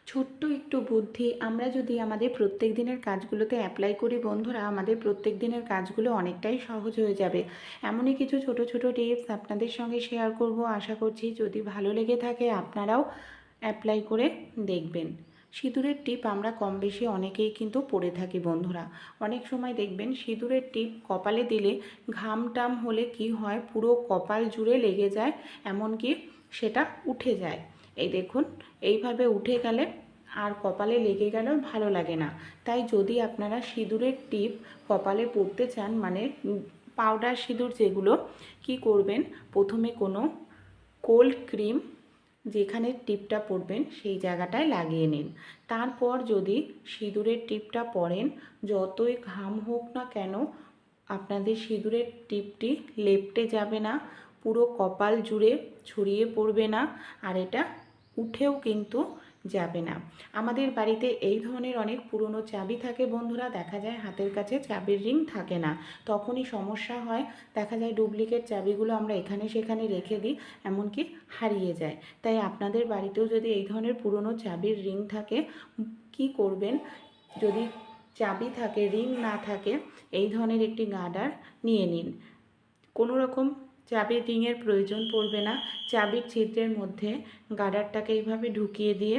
ছোট্ট একটু বুদ্ধি আমরা যদি আমাদের প্রত্যেক দিনের কাজগুলোতে অ্যাপ্লাই করি বন্ধুরা, আমাদের প্রত্যেক দিনের কাজগুলো অনেকটাই সহজ হয়ে যাবে। এমনই কিছু ছোট ছোট টিপস আপনাদের সঙ্গে শেয়ার করব। আশা করছি যদি ভালো লেগে থাকে আপনারাও অ্যাপ্লাই করে দেখবেন। সিঁদুরের টিপ আমরা কম বেশি অনেকেই কিন্তু পরে থাকি বন্ধুরা। অনেক সময় দেখবেন সিঁদুরের টিপ কপালে দিলে ঘাম টাম হলে কি হয়, পুরো কপাল জুড়ে লেগে যায়, এমনকি সেটা উঠে যায়। এই দেখুন, এইভাবে উঠে গেলে আর কপালে লেগে গেলেও ভালো লাগে না। তাই যদি আপনারা সিঁদুরের টিপ কপালে পরতে চান, মানে পাউডার সিঁদুর যেগুলো, কি করবেন, প্রথমে কোনো কোল্ড ক্রিম যেখানে টিপটা পরবেন সেই জায়গাটায় লাগিয়ে নিন। তারপর যদি সিঁদুরের টিপটা পরেন, যতই ঘাম হোক না কেন আপনাদের সিঁদুরের টিপটি লেপ্টে যাবে না, পুরো কপাল জুড়ে ছড়িয়ে পড়বে না, আর এটা উঠেও কিন্তু যাবে না। আমাদের বাড়িতে এই ধরনের অনেক পুরনো চাবি থাকে বন্ধুরা, দেখা যায় হাতের কাছে চাবির রিং থাকে না, তখনই সমস্যা হয়। দেখা যায় ডুপ্লিকেট চাবিগুলো আমরা এখানে সেখানে রেখে দিই, এমনকি হারিয়ে যায়। তাই আপনাদের বাড়িতেও যদি এই ধরনের পুরনো চাবির রিং থাকে, কি করবেন, যদি চাবি থাকে রিং না থাকে, এই ধরনের একটি গার্ডার নিয়ে নিন। কোনো রকম চাবির রিংয়ের প্রয়োজন পড়বে না। চাবির ছিদ্রের মধ্যে গার্ডারটাকে এইভাবে ঢুকিয়ে দিয়ে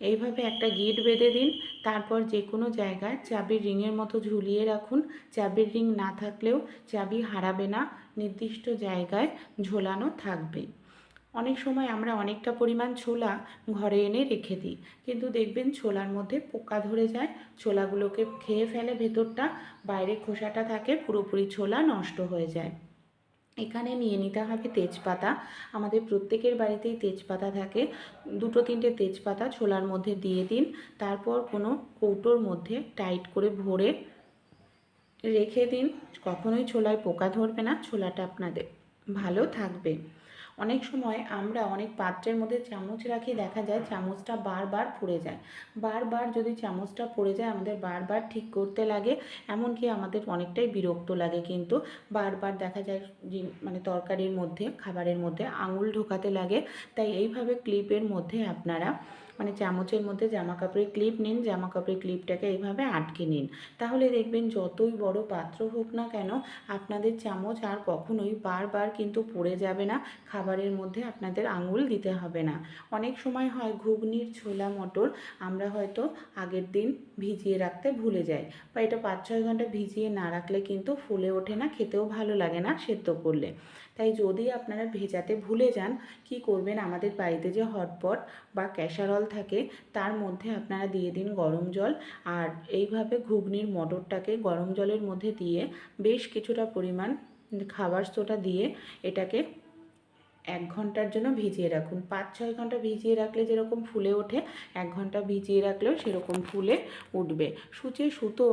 এইভাবে একটা গিঁট বেঁধে দিন। তারপর যে কোনো জায়গায় চাবির রিংয়ের মতো ঝুলিয়ে রাখুন। চাবির রিং না থাকলেও চাবি হারাবে না, নির্দিষ্ট জায়গায় ঝোলানো থাকবে। অনেক সময় আমরা অনেকটা পরিমাণ ছোলা ঘরে এনে রেখে দিই, কিন্তু দেখবেন ছোলার মধ্যে পোকা ধরে যায়, ছোলাগুলোকে খেয়ে ফেলে, ভেতরটা বাইরে খোসাটা থাকে, পুরোপুরি ছোলা নষ্ট হয়ে যায়। এখানে নিয়ে নিতে হবে তেজপাতা। আমাদের প্রত্যেকের বাড়িতেই তেজপাতা থাকে। দুটো তিনটে তেজপাতা ছোলার মধ্যে দিয়ে দিন। তারপর কোনো কৌটোর মধ্যে টাইট করে ভরে রেখে দিন। কখনোই ছোলায় পোকা ধরবে না, ছোলাটা আপনাদের ভালো থাকবে। অনেক সময় আমরা অনেক পাত্রের মধ্যে চামচ রাখি, দেখা যায় চামচটা বারবার পড়ে যায়। বারবার যদি চামচটা পড়ে যায় আমাদের বারবার ঠিক করতে লাগে, এমনকি আমাদের অনেকটাই বিরক্ত লাগে। কিন্তু বারবার দেখা যায় মানে তরকারির মধ্যে, খাবারের মধ্যে আঙুল ঢোকাতে লাগে। তাই এইভাবে ক্লিপের মধ্যে আপনারা, মানে চামচের মধ্যে জামা কাপড়ের ক্লিপ নিন, জামা কাপড়ের ক্লিপটাকে এইভাবে আটকে নিন। তাহলে দেখবেন যতই বড় পাত্র হোক না কেন আপনাদের চামচ আর কখনোই বারবার কিন্তু পড়ে যাবে না, খাবারের মধ্যে আপনাদের আঙুল দিতে হবে না। অনেক সময় হয় ঘুগনির ছোলা মটর আমরা হয়তো আগের দিন ভিজিয়ে রাখতে ভুলে যাই, বা এটা 5-6 ঘন্টা ভিজিয়ে না রাখলে কিন্তু ফুলে ওঠে না, খেতেও ভালো লাগে না সেদ্ধ করলে। তাই যদি আপনারা ভেজাতে ভুলে যান, কি করবেন, আমাদের বাড়িতে যে হটপট বা ক্যাসারল থাকে তার মধ্যে আপনারা দিয়ে দিন গরম জল। আর এইভাবে ঘুগনির মটরটাকে গরম জলের মধ্যে দিয়ে বেশ কিছুটা পরিমাণ খাবার সোডা দিয়ে এটাকে 1 ঘন্টার জন্য ভিজিয়ে রাখুন। 5-6 ঘন্টা ভিজিয়ে রাখলে যেরকম ফুলে ওঠে, 1 ঘন্টা ভিজিয়ে রাখলেও সেরকম ফুলে উঠবে। সূচে সুতো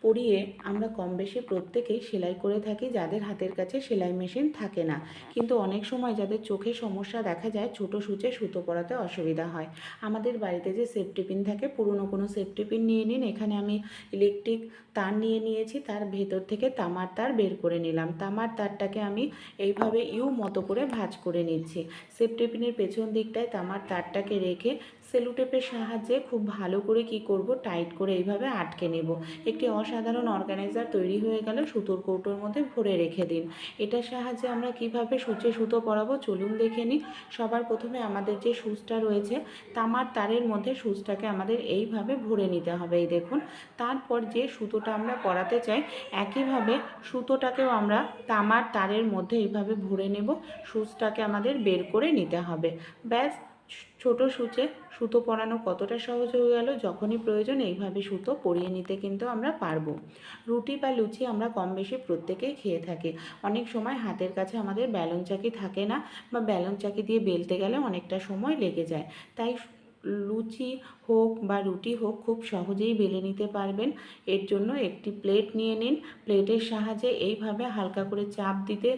পরিয়ে আমরা কম বেশি প্রত্যেকেই সেলাই করে থাকি, যাদের হাতের কাছে সেলাই মেশিন থাকে না। কিন্তু অনেক সময় যাদের চোখে সমস্যা দেখা যায়, ছোটো সূচে সুতো পরাতে অসুবিধা হয়। আমাদের বাড়িতে যে সেফটি পিন থাকে, পুরনো কোনো সেফটি পিন নিয়ে নিন। এখানে আমি ইলেকট্রিক তার নিয়ে নিয়েছি, তার ভেতর থেকে তামার তার বের করে নিলাম। তামার তারটাকে আমি এইভাবে ইউ মতো করে ভাঁজ করে নিচ্ছি। সেফটি পিনের পেছন দিকটায় তামার তারটাকে রেখে সেলুটেপের সাহায্যে খুব ভালো করে কি করব, টাইট করে এইভাবে আটকে নেব। একটি অসাধারণ অর্গানাইজার তৈরি হয়ে গেল। সুতোর কৌটোর মধ্যে ভরে রেখে দিন। এটার সাহায্যে আমরা কিভাবে সূচে সুতো পরাবো চলুন দেখে নিই। সবার প্রথমে আমাদের যে সুচটা রয়েছে, তামার তারের মধ্যে সুচটাকে আমাদের এইভাবে ভরে নিতে হবে, এই দেখুন। তারপর যে সুতোটা আমরা পরাতে চাই, একইভাবে সুতোটাকেও আমরা তামার তারের মধ্যে এইভাবে ভরে নেব। সুচটাকে আমাদের বের করে নিতে হবে। ব্যাস, ছোট সূচে সুতো পরানো কতটা সহজ হয়ে গেল। যখনই প্রয়োজন এইভাবে সুতো পরিয়ে নিতে কিন্তু আমরা পারবো। রুটি বা লুচি আমরা কম বেশি প্রত্যেকেই খেয়ে থাকি। অনেক সময় হাতের কাছে আমাদের বেলন চাকি থাকে না, বা বেলন চাকি দিয়ে বেলতে গেলে অনেকটা সময় লেগে যায়। তাই লুচি হোক বা রুটি হোক খুব সহজেই বেলে নিতে পারবেন। এর জন্য একটি প্লেট নিয়ে নিন। প্লেটের সাহায্যে এইভাবে হালকা করে চাপ দিতে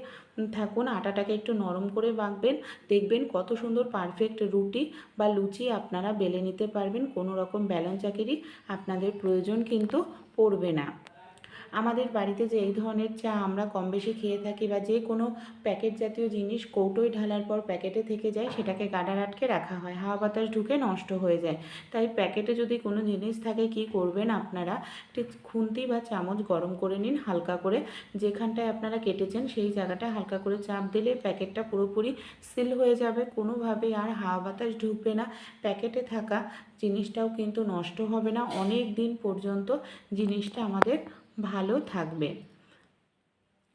থাকুন, আটাটাকে একটু নরম করে মাখবেন। দেখবেন কত সুন্দর পারফেক্ট রুটি বা লুচি আপনারা বেলে নিতে পারবেন। কোনো রকম বেলন চাকিরই আপনাদের প্রয়োজন কিন্তু পড়বে না। আমাদের বাড়িতে যে এই ধরনের চা আমরা কম বেশি খেয়ে থাকি বা যে কোনো প্যাকেট জাতীয় জিনিস কৌটোয় ঢালার পর প্যাকেটে থেকে যায়, সেটাকে গার্ডার আটকে রাখা হয়, হাওয়া বাতাস ঢুকে নষ্ট হয়ে যায়। তাই প্যাকেটে যদি কোনো জিনিস থাকে কি করবেন আপনারা, একটি খুন্তি বা চামচ গরম করে নিন হালকা করে, যেখানটায় আপনারা কেটেছেন সেই জায়গাটা হালকা করে চাপ দিলে প্যাকেটটা পুরোপুরি সিল হয়ে যাবে, কোনোভাবেই আর হাওয়া বাতাস ঢুকবে না, প্যাকেটে থাকা জিনিসটাও কিন্তু নষ্ট হবে না, অনেক দিন পর্যন্ত জিনিসটা আমাদের ভালো থাকবে।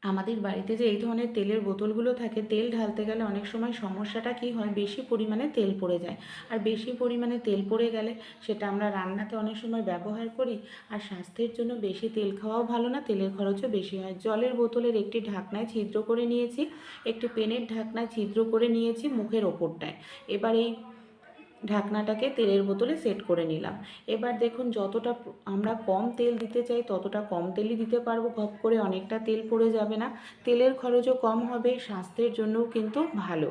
আমাদের বাড়িতে যে এই ধরনের তেলের বোতলগুলো থাকে, তেল ঢালতে গেলে অনেক সময় সমস্যাটা কী হয়, বেশি পরিমাণে তেল পড়ে যায়। আর বেশি পরিমাণে তেল পড়ে গেলে সেটা আমরা রান্নাতে অনেক সময় ব্যবহার করি, আর স্বাস্থ্যের জন্য বেশি তেল খাওয়াও ভালো না, তেলের খরচও বেশি হয়। জলের বোতলের একটি ঢাকনায় ছিদ্র করে নিয়েছি, একটি পেনের ঢাকনায় ছিদ্র করে নিয়েছি মুখের ওপরটায়। এবার এই ঢাকনাটাকে তেলের বোতলে সেট করে নিলাম। এবার দেখুন যতটা আমরা কম তেল দিতে চাই ততটা কম তেলই দিতে পারবো, ঘপ করে অনেকটা তেল পড়ে যাবে না, তেলের খরচও কম হবে, স্বাস্থ্যের জন্যও কিন্তু ভালো।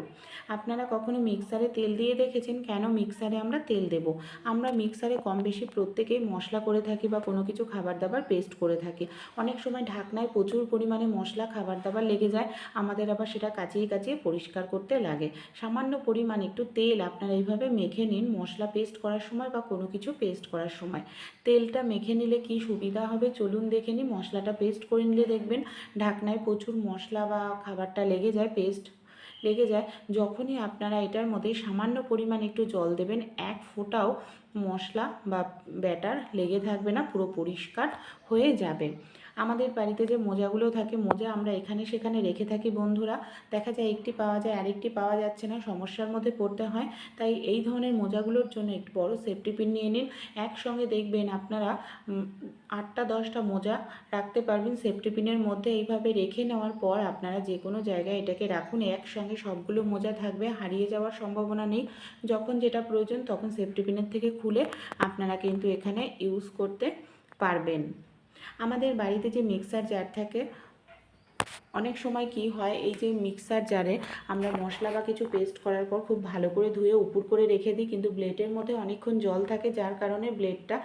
আপনারা কখনো মিক্সারে তেল দিয়ে দেখেছেন? কেন মিক্সারে আমরা তেল দেব? আমরা মিক্সারে কম বেশি প্রত্যেকেই মশলা করে থাকি বা কোনো কিছু খাবার দাবার পেস্ট করে থাকি। অনেক সময় ঢাকনায় প্রচুর পরিমাণে মশলা খাবার দাবার লেগে যায়, আমাদের আবার সেটা কাচিয়ে কাচিয়ে পরিষ্কার করতে লাগে। সামান্য পরিমাণ একটু তেল আপনারা এইভাবে মেখে নিন মশলা পেস্ট করার সময় বা কোনো কিছু পেস্ট করার সময়। তেলটা মেখে নিলে কি সুবিধা হবে চলুন দেখে নিই। মশলাটা পেস্ট করে নিলে দেখবেন ঢাকনায় প্রচুর মশলা বা খাবারটা লেগে যায়, পেস্ট লেগে যায়। যখনই আপনারা এটার মধ্যে সামান্য পরিমাণ একটু জল দেবেন, এক ফোঁটাও মশলা বা ব্যাটার লেগে থাকবে না, পুরো পরিষ্কার হয়ে যাবে। আমাদের বাড়িতে যে মোজাগুলো থাকে, মোজা আমরা এখানে সেখানে রেখে থাকি বন্ধুরা, দেখা যায় একটি পাওয়া যায় আরেকটি পাওয়া যাচ্ছে না, সমস্যার মধ্যে পড়তে হয়। তাই এই ধরনের মোজাগুলোর জন্য একটু বড় সেফটি পিন নিয়ে নিন। একসঙ্গে দেখবেন আপনারা 8টা 10টা মোজা রাখতে পারবেন সেফটি পিনের মধ্যে। এইভাবে রেখে নেওয়ার পর আপনারা যে কোনো জায়গায় এটাকে রাখুন, একসঙ্গে সবগুলো মোজা থাকবে, হারিয়ে যাওয়ার সম্ভাবনা নেই। যখন যেটা প্রয়োজন তখন সেফটি পিনের থেকে খুলে আপনারা কিন্তু এখানে ইউজ করতে পারবেন। আমাদের বাড়িতে যে মিক্সার জার থাকে, অনেক সময় কি হয়, এই যে মিক্সার জারে আমরা মশলা বা কিছু পেস্ট করার পর খুব ভালো করে ধুয়ে উপুর করে রেখে দিই, কিন্তু ব্লেডের মধ্যে অনেকক্ষণ জল থাকে যার কারণে ব্লেডটা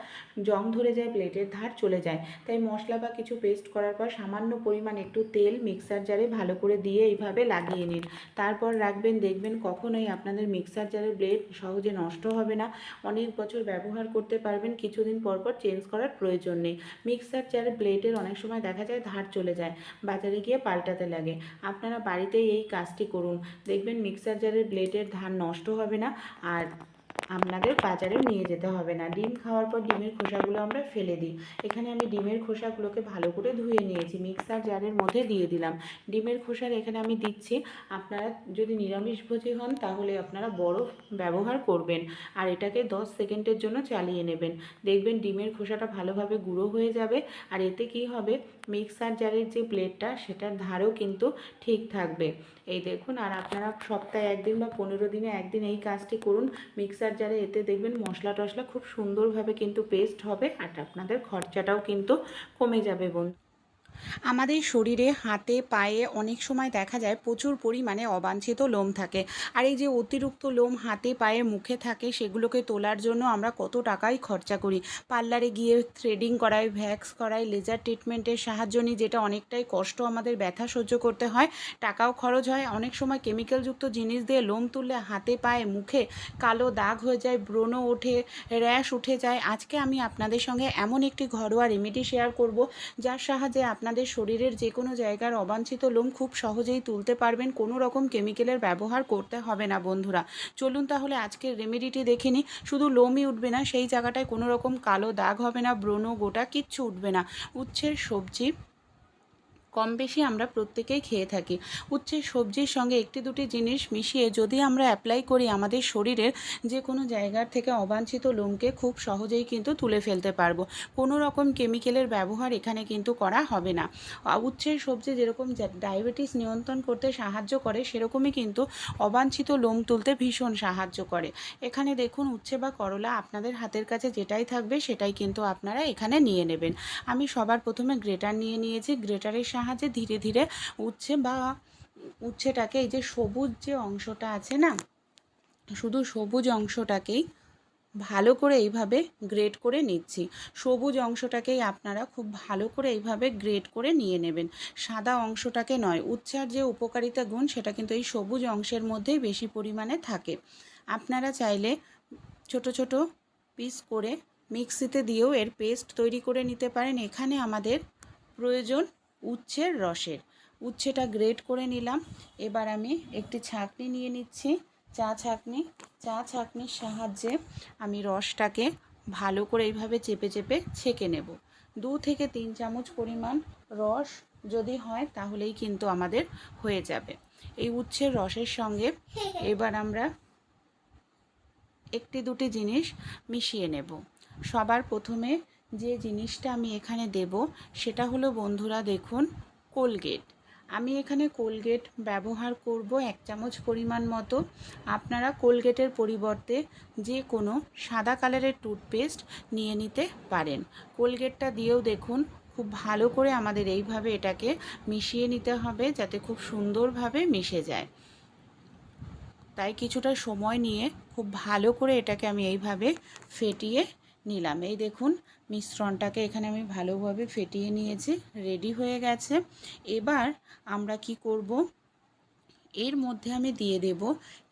জং ধরে যায়, ব্লেডের ধার চলে যায়। তাই মশলা বা কিছু পেস্ট করার পর সামান্য পরিমাণ একটু তেল মিক্সার জারে ভালো করে দিয়ে এইভাবে লাগিয়ে নিন, তারপর রাখবেন। দেখবেন কখনোই আপনাদের মিক্সার জারের ব্লেড সহজে নষ্ট হবে না, অনেক বছর ব্যবহার করতে পারবেন, কিছুদিন পর পর চেঞ্জ করার প্রয়োজন নেই। মিক্সার জারের ব্লেডের অনেক সময় দেখা যায় ধার চলে যায়, বাজারে গিয়ে পাল্টাতে লাগে। আপনারা বাড়িতেই এই কাজটি করুন, দেখবেন মিক্সার জারের ব্লেডের ধার নষ্ট হবে না, আর আপনাদের বাজারে নিয়ে যেতে হবে না। ডিম খাওয়ার পর ডিমের খোসাগুলো আমরা ফেলে দিই, এখানে আমি ডিমের খোসাগুলোকে ভালো করে ধুয়ে নিয়েছি, মিক্সার জারের মধ্যে দিয়ে দিলাম। ডিমের খোসার এখানে আমি দিচ্ছি, আপনারা যদি নিরামিষভোজী হন তাহলে আপনারা বরফ ব্যবহার করবেন, আর এটাকে 10 সেকেন্ডের জন্য চালিয়ে নেবেন। দেখবেন ডিমের খোসাটা ভালোভাবে গুঁড়ো হয়ে যাবে, আর এতে কি হবে, মিক্সার জারের যে ব্লেডটা সেটার ধারও কিন্তু ঠিক থাকবে। এই দেখুন, আর আপনারা সপ্তাহে একদিন বা 15 দিনে একদিন এই কাজটি করুন মিক্সার জারে, এতে দেখবেন মশলা টশলা খুব সুন্দরভাবে কিন্তু পেস্ট হবে, আর আপনাদের খরচাটাও কিন্তু কমে যাবে বন্ধু। আমাদের শরীরে হাতে পায়ে অনেক সময় দেখা যায় প্রচুর পরিমাণে অবাঞ্ছিত লোম থাকে, আর এই যে অতিরিক্ত লোম হাতে পায়ে মুখে থাকে সেগুলোকে তোলার জন্য আমরা কত টাকাই খরচা করি, পার্লারে গিয়ে থ্রেডিং করাই, ভ্যাক্স করাই, লেজার ট্রিটমেন্টের সাহায্য নিই, যেটা অনেকটাই কষ্ট, আমাদের ব্যথা সহ্য করতে হয়, টাকাও খরচ হয়। অনেক সময় কেমিক্যালযুক্ত জিনিস দিয়ে লোম তুললে হাতে পায়ে মুখে কালো দাগ হয়ে যায়, ব্রণ ওঠে, র্যাশ উঠে যায়। আজকে আমি আপনাদের সঙ্গে এমন একটি ঘরোয়া রেমেডি শেয়ার করব যার সাহায্যে আপনাদের শরীরের যে কোনো জায়গার অবাঞ্ছিত লোম খুব সহজেই তুলতে পারবেন, কোনো রকম কেমিক্যালের ব্যবহার করতে হবে না বন্ধুরা। চলুন তাহলে আজকের রেমেডিটি দেখে নিই। শুধু লোমই উঠবে না, সেই জায়গাটায় কোনো রকম কালো দাগ হবে না, ব্রণ গোটা কিচ্ছু উঠবে না। উচ্ছের সবজি কম বেশি আমরা প্রত্যেকেই খেয়ে থাকি, উচ্ছের সবজির সঙ্গে একটি দুটি জিনিস মিশিয়ে যদি আমরা অ্যাপ্লাই করি, আমাদের শরীরের যে কোনো জায়গার থেকে অবাঞ্ছিত লোমকে খুব সহজেই কিন্তু তুলে ফেলতে পারবো। কোনো রকম কেমিক্যালের ব্যবহার এখানে কিন্তু করা হবে না। উচ্ছের সবজি যেরকম ডায়াবেটিস নিয়ন্ত্রণ করতে সাহায্য করে, সেরকমই কিন্তু অবাঞ্ছিত লোম তুলতে ভীষণ সাহায্য করে। এখানে দেখুন উচ্ছে বা করলা আপনাদের হাতের কাছে যেটাই থাকবে সেটাই কিন্তু আপনারা এখানে নিয়ে নেবেন। আমি সবার প্রথমে গ্রেটার নিয়ে নিয়েছি, গ্রেটারের সাহায্যে ধীরে ধীরে উচ্ছেটাকে, এই যে সবুজ যে অংশটা আছে না, শুধু সবুজ অংশটাকেই ভালো করে এইভাবে গ্রেট করে নিচ্ছি। সবুজ অংশটাকেই আপনারা খুব ভালো করে এইভাবে গ্রেট করে নিয়ে নেবেন, সাদা অংশটাকে নয়। উচ্ছের যে উপকারিতা গুণ সেটা কিন্তু এই সবুজ অংশের মধ্যেই বেশি পরিমাণে থাকে। আপনারা চাইলে ছোট ছোট পিস করে মিক্সিতে দিয়েও এর পেস্ট তৈরি করে নিতে পারেন। এখানে আমাদের প্রয়োজন উচ্ছের রসের। উচ্ছেটা গ্রেট করে নিলাম। এবার আমি একটি ছাঁকনি নিয়ে নিচ্ছি, চা ছাঁকনির সাহায্যে আমি রসটাকে ভালো করে এইভাবে চেপে চেপে ছেঁকে নেব। 2 থেকে 3 চামচ পরিমাণ রস যদি হয় তাহলেই কিন্তু আমাদের হয়ে যাবে। এই উচ্ছের রসের সঙ্গে এবার আমরা একটি দুটি জিনিস মিশিয়ে নেব। সবার প্রথমে যে জিনিসটা আমি এখানে দেব সেটা হলো বন্ধুরা, দেখুন, কোলগেট। আমি এখানে কোলগেট ব্যবহার করব 1 চামচ পরিমাণ মতো। আপনারা কোলগেটের পরিবর্তে যে কোনো সাদা কালারের টুথপেস্ট নিয়ে নিতে পারেন। কোলগেটটা দিয়েও দেখুন খুব ভালো করে আমাদের এইভাবে এটাকে মিশিয়ে নিতে হবে যাতে খুব সুন্দরভাবে মিশে যায়। তাই কিছুটা সময় নিয়ে খুব ভালো করে এটাকে আমি এইভাবে ফেটিয়ে নিলাম। এই দেখুন মিশ্রণটাকে এখানে আমি ভালোভাবে ফেটিয়ে নিয়েছি, রেডি হয়ে গেছে। এবার আমরা কি করব, এর মধ্যে আমি দিয়ে দেব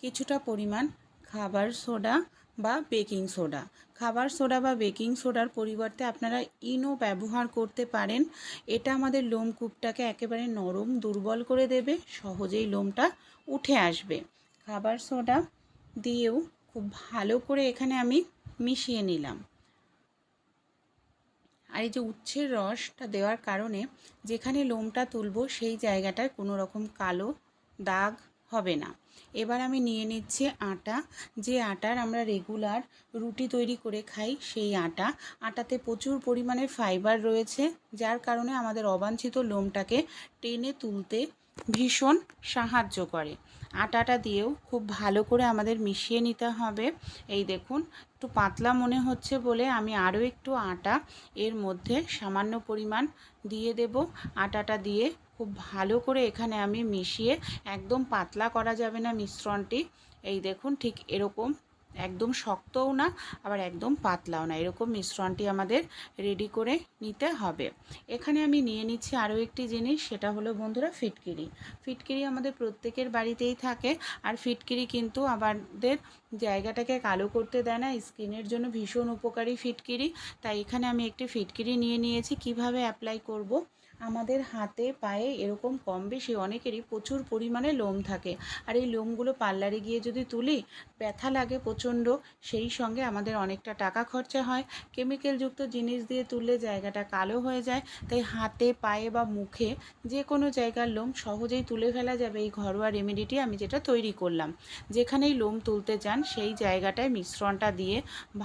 কিছুটা পরিমাণ খাবার সোডা বা বেকিং সোডা। খাবার সোডা বা বেকিং সোডার পরিবর্তে আপনারা ইনো ব্যবহার করতে পারেন। এটা আমাদের লোমকূপটাকে একেবারে নরম দুর্বল করে দেবে, সহজেই লোমটা উঠে আসবে। খাবার সোডা দিয়েও খুব ভালো করে এখানে আমি মিশিয়ে নিলাম। আর এই যে উচ্ছের রসটা দেওয়ার কারণে যেখানে লোমটা তুলব সেই জায়গাটায় কোনো রকম কালো দাগ হবে না। এবার আমি নিয়ে নিচ্ছি আটা। যে আটার আমরা রেগুলার রুটি তৈরি করে খাই সেই আটাতে প্রচুর পরিমাণে ফাইবার রয়েছে, যার কারণে আমাদের অবাঞ্ছিত লোমটাকে টেনে তুলতে ভীষণ সাহায্য করে। আটাটা দিয়েও খুব ভালো করে আমাদের মিশিয়ে নিতে হবে। এই দেখুন একটু পাতলা মনে হচ্ছে বলে আমি আরও একটু আটা এর মধ্যে সামান্য পরিমাণ দিয়ে দেব। আটাটা দিয়ে খুব ভালো করে এখানে আমি মিশিয়ে, একদম পাতলা করা যাবে না মিশ্রণটি। এই দেখুন ঠিক এরকম, একদম শক্তও না আবার একদম পাতলাও না, এরকম মিশ্রণটি আমাদের রেডি করে নিতে হবে। এখানে আমি নিয়ে নিচ্ছি আরও একটি জিনিস, সেটা হলো বন্ধুরা ফিটকিরি। ফিটকিরি আমাদের প্রত্যেকের বাড়িতেই থাকে, আর ফিটকিরি কিন্তু আমাদের জায়গাটাকে কালো করতে দেয় না, স্কিনের জন্য ভীষণ উপকারী ফিটকিরি। তাই এখানে আমি একটি ফিটকিরি নিয়ে নিয়েছি। কিভাবে অ্যাপ্লাই করব, আমাদের হাতে পায়ে এরকম কম বেশি অনেকেরই প্রচুর পরিমাণে লোম থাকে, আর এই লোমগুলো পার্লারে গিয়ে যদি তুলি ব্যথা লাগে প্রচণ্ড, সেই সঙ্গে আমাদের অনেকটা টাকা খরচা হয়। কেমিক্যালযুক্ত জিনিস দিয়ে তুললে জায়গাটা কালো হয়ে যায়। তাই হাতে পায়ে বা মুখে যে কোনো জায়গার লোম সহজেই তুলে ফেলা যাবে এই ঘরোয়া রেমেডিটি আমি যেটা তৈরি করলাম। যেখানেই লোম তুলতে চান সেই জায়গাটায় মিশ্রণটা দিয়ে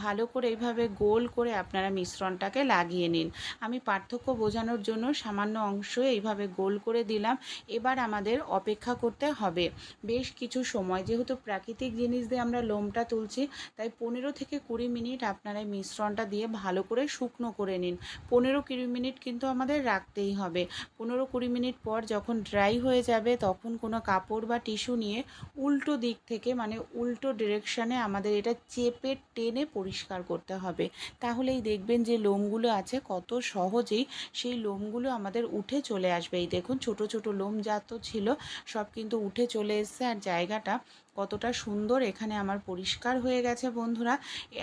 ভালো করে এইভাবে গোল করে আপনারা মিশ্রণটাকে লাগিয়ে নিন। আমি পার্থক্য বোঝানোর জন্য সামান্য অংশ এইভাবে গোল করে দিলাম। এবার আমাদের অপেক্ষা করতে হবে বেশ কিছু সময়। যেহেতু প্রাকৃতিক জিনিস দিয়ে আমরা লোমটা তুলছি, তাই 15 থেকে 20 মিনিট আপনারা এই মিশ্রণটা দিয়ে ভালো করে শুকনো করে নিন। 15-20 মিনিট কিন্তু আমাদের রাখতেই হবে। 15-20 মিনিট পর যখন ড্রাই হয়ে যাবে তখন কোনো কাপড় বা টিস্যু নিয়ে উল্টো দিক থেকে, মানে উল্টো ডিরেকশানে আমাদের এটা চেপে টেনে পরিষ্কার করতে হবে। তাহলেই দেখবেন যে লোমগুলো আছে কত সহজেই সেই লোমগুলো আমাদের উঠে চলে আসবে। এই দেখুন ছোট ছোট লোম যা তো ছিল সব কিন্তু উঠে চলে এসছে, আর জায়গাটা কতটা সুন্দর এখানে আমার পরিষ্কার হয়ে গেছে বন্ধুরা।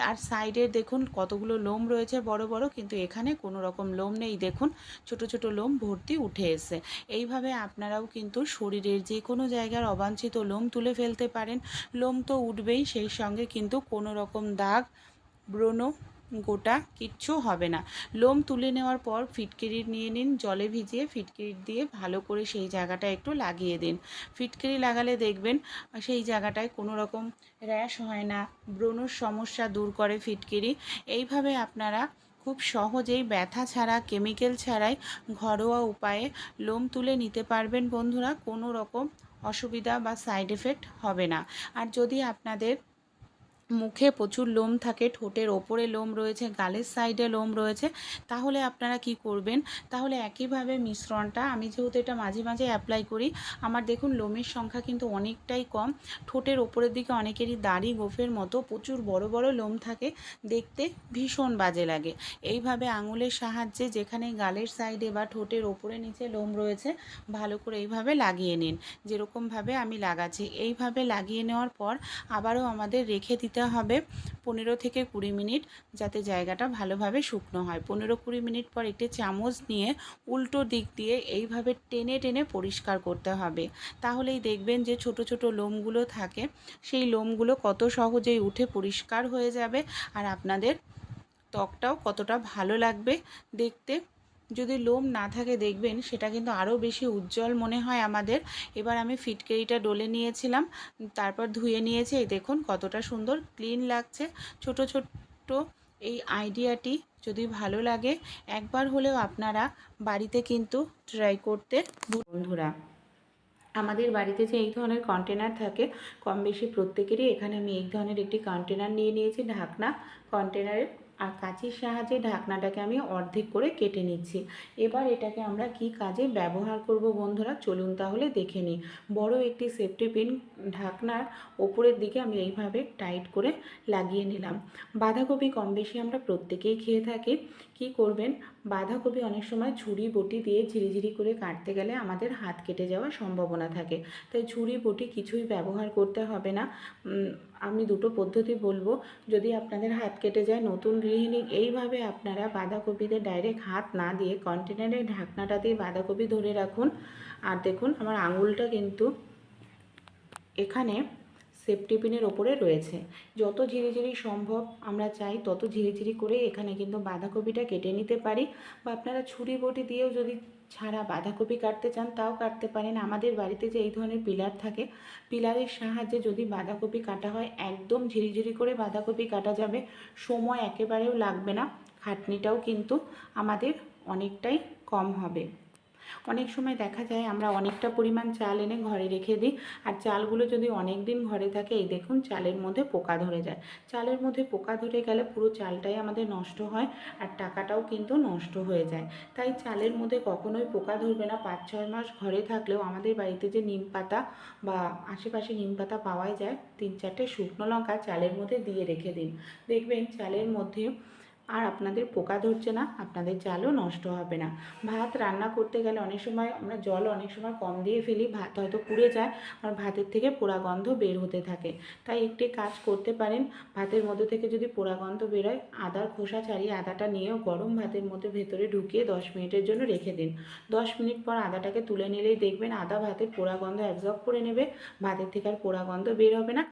আর সাইডে দেখুন কতগুলো লোম রয়েছে বড় বড়, কিন্তু এখানে কোনো রকম লোম নেই। দেখুন ছোট ছোট লোম ভর্তি উঠে এসে। এইভাবে আপনারাও কিন্তু শরীরের যে কোনো জায়গার অবাঞ্ছিত লোম তুলে ফেলতে পারেন। লোম তো উঠবেই, সেই সঙ্গে কিন্তু কোনো রকম দাগ, ব্রণ, গোটা কিচ্ছু হবে না। লোম তুলে নেওয়ার পর ফিটকিরি নিয়ে নিন, জলে ভিজিয়ে ফিটকিরি দিয়ে ভালো করে সেই জায়গাটা একটু লাগিয়ে দিন। ফিটকিরি লাগালে দেখবেন সেই জায়গাটায় কোনো রকম র্যাশ হয় না, ব্রণর সমস্যা দূর করে ফিটকিরি। এইভাবে আপনারা খুব সহজেই ব্যথা ছাড়া, কেমিক্যাল ছাড়াই ঘরোয়া উপায়ে লোম তুলে নিতে পারবেন বন্ধুরা। কোনো রকম অসুবিধা বা সাইড এফেক্ট হবে না। আর যদি আপনাদের মুখে প্রচুর লোম থাকে, ঠোঁটের ওপরে লোম রয়েছে, গালের সাইডে লোম রয়েছে, তাহলে আপনারা কি করবেন, তাহলে একইভাবে মিশ্রণটা, আমি যেহেতু এটা মাঝে মাঝে অ্যাপ্লাই করি, আমার দেখুন লোমের সংখ্যা কিন্তু অনেকটাই কম। ঠোঁটের ওপরের দিকে অনেকেরই দাড়ি গোঁফের মতো প্রচুর বড় বড় লোম থাকে, দেখতে ভীষণ বাজে লাগে। এইভাবে আঙুলের সাহায্যে যেখানে গালের সাইডে বা ঠোঁটের ওপরে নিচে লোম রয়েছে, ভালো করে এইভাবে লাগিয়ে নিন, যেরকমভাবে আমি লাগাচ্ছি। এইভাবে লাগিয়ে নেওয়ার পর আবারও আমাদের রেখে দিতে হবে 15 থেকে 20 মিনিট, যাতে জায়গাটা ভালোভাবে শুকনো হয়। 15-20 মিনিট পর একটি চামচ নিয়ে উল্টো দিক দিয়ে এইভাবে টেনে টেনে পরিষ্কার করতে হবে। তাহলেই দেখবেন যে ছোট ছোট লোমগুলো থাকে, সেই লোমগুলো কত সহজেই উঠে পরিষ্কার হয়ে যাবে, আর আপনাদের ত্বকটাও কতটা ভালো লাগবে দেখতে। যদি লোম না থাকে দেখবেন সেটা কিন্তু আরও বেশি উজ্জ্বল মনে হয় আমাদের। এবার আমি ফিটকিরিটা ডলে নিয়েছিলাম, তারপর ধুয়ে নিয়েছি, এই দেখুন কতটা সুন্দর ক্লিন লাগছে। ছোট ছোট এই আইডিয়াটি যদি ভালো লাগে, একবার হলেও আপনারা বাড়িতে কিন্তু ট্রাই করতে বন্ধুরা। আমাদের বাড়িতে যে এই ধরনের কন্টেনার থাকে কম বেশি প্রত্যেকেরই, এখানে আমি এই ধরনের একটি কন্টেনার নিয়ে নিয়েছি, ঢাকনা কন্টেনারের, আর কাঁচির সাহায্যে ঢাকনাটাকে আমি অর্ধেক করে কেটে নিচ্ছি। এবার এটাকে আমরা কি কাজে ব্যবহার করব বন্ধুরা, চলুন তাহলে দেখে নিই। বড় একটি সেফটি পিন ঢাকনার ওপরের দিকে আমি এইভাবে টাইট করে লাগিয়ে নিলাম। বাঁধাকপি কম বেশি আমরা প্রত্যেকেই খেয়ে থাকি। কি করবেন, বাঁধাকপি অনেক সময় ছুরি বটি দিয়ে ঝিরিঝিরি করে কাটতে গেলে আমাদের হাত কেটে যাওয়ার সম্ভাবনা থাকে, তাই ছুরি বটি কিছুই ব্যবহার করতে হবে না। আমি দুটো পদ্ধতি বলবো, যদি আপনাদের হাত কেটে যায়, নতুন গৃহিণী এইভাবে আপনারা বাঁধাকপিতে ডাইরেক্ট হাত না দিয়ে কন্টেনারের ঢাকনাটা দিয়ে বাঁধাকপি ধরে রাখুন। আর দেখুন আমার আঙুলটা কিন্তু এখানে সেফটি পিনের ওপরে রয়েছে। যত ঝিরিঝিরি সম্ভব আমরা চাই তত ঝিরিঝিরি করে এখানে কিন্তু বাঁধাকপিটা কেটে নিতে পারি, বা আপনারা ছুরি বটি দিয়েও যদি ছাড়া বাঁধাকপি কাটতে চান তাও কাটতে পারেন। আমাদের বাড়িতে যে এই ধরনের পিলার থাকে, পিলারের সাহায্যে যদি বাঁধাকপি কাটা হয় একদম ঝিরিঝিরি করে বাঁধাকপি কাটা যাবে, সময় একেবারেও লাগবে না, খাটনিটাও কিন্তু আমাদের অনেকটাই কম হবে। অনেক সময় দেখা যায় আমরা অনেকটা পরিমাণ চাল এনে ঘরে রেখে দিই, আর চালগুলো যদি অনেক দিন ঘরে থাকে, এই দেখুন চালের মধ্যে পোকা ধরে যায়। চালের মধ্যে পোকা ধরে গেলে পুরো চালটাই আমাদের নষ্ট হয়, আর টাকাটাও কিন্তু নষ্ট হয়ে যায়। তাই চালের মধ্যে কখনোই পোকা ধরবে না। 5-6 মাস ঘরে থাকলেও আমাদের বাড়িতে যে নিম পাতা বা আশেপাশে নিম পাতা পাওয়াই যায়, 3-4টে শুকনো লঙ্কা চালের মধ্যে দিয়ে রেখে দিন, দেখবেন চালের মধ্যে আর আপনাদের পোকা ধরছে না, আপনাদের চালও নষ্ট হবে না। ভাত রান্না করতে গেলে অনেক সময় আমরা জল অনেক সময় কম দিয়ে ফেলি, ভাত হয়তো পুড়ে যায়, আর ভাতের থেকে পোড়া গন্ধ বের হতে থাকে। তাই একটি কাজ করতে পারেন, ভাতের মধ্যে থেকে যদি পোড়া গন্ধ বেরোয়, আদার খোসা ছাড়িয়ে আদাটা নিয়েও গরম ভাতের মধ্যে ভেতরে ঢুকিয়ে 10 মিনিটের জন্য রেখে দিন। 10 মিনিট পর আদাটাকে তুলে নিলেই দেখবেন আদা ভাতের পোড়া গন্ধ অ্যাবজর্ব করে নেবে, ভাতের থেকে আর পোড়া গন্ধ বের হবে না।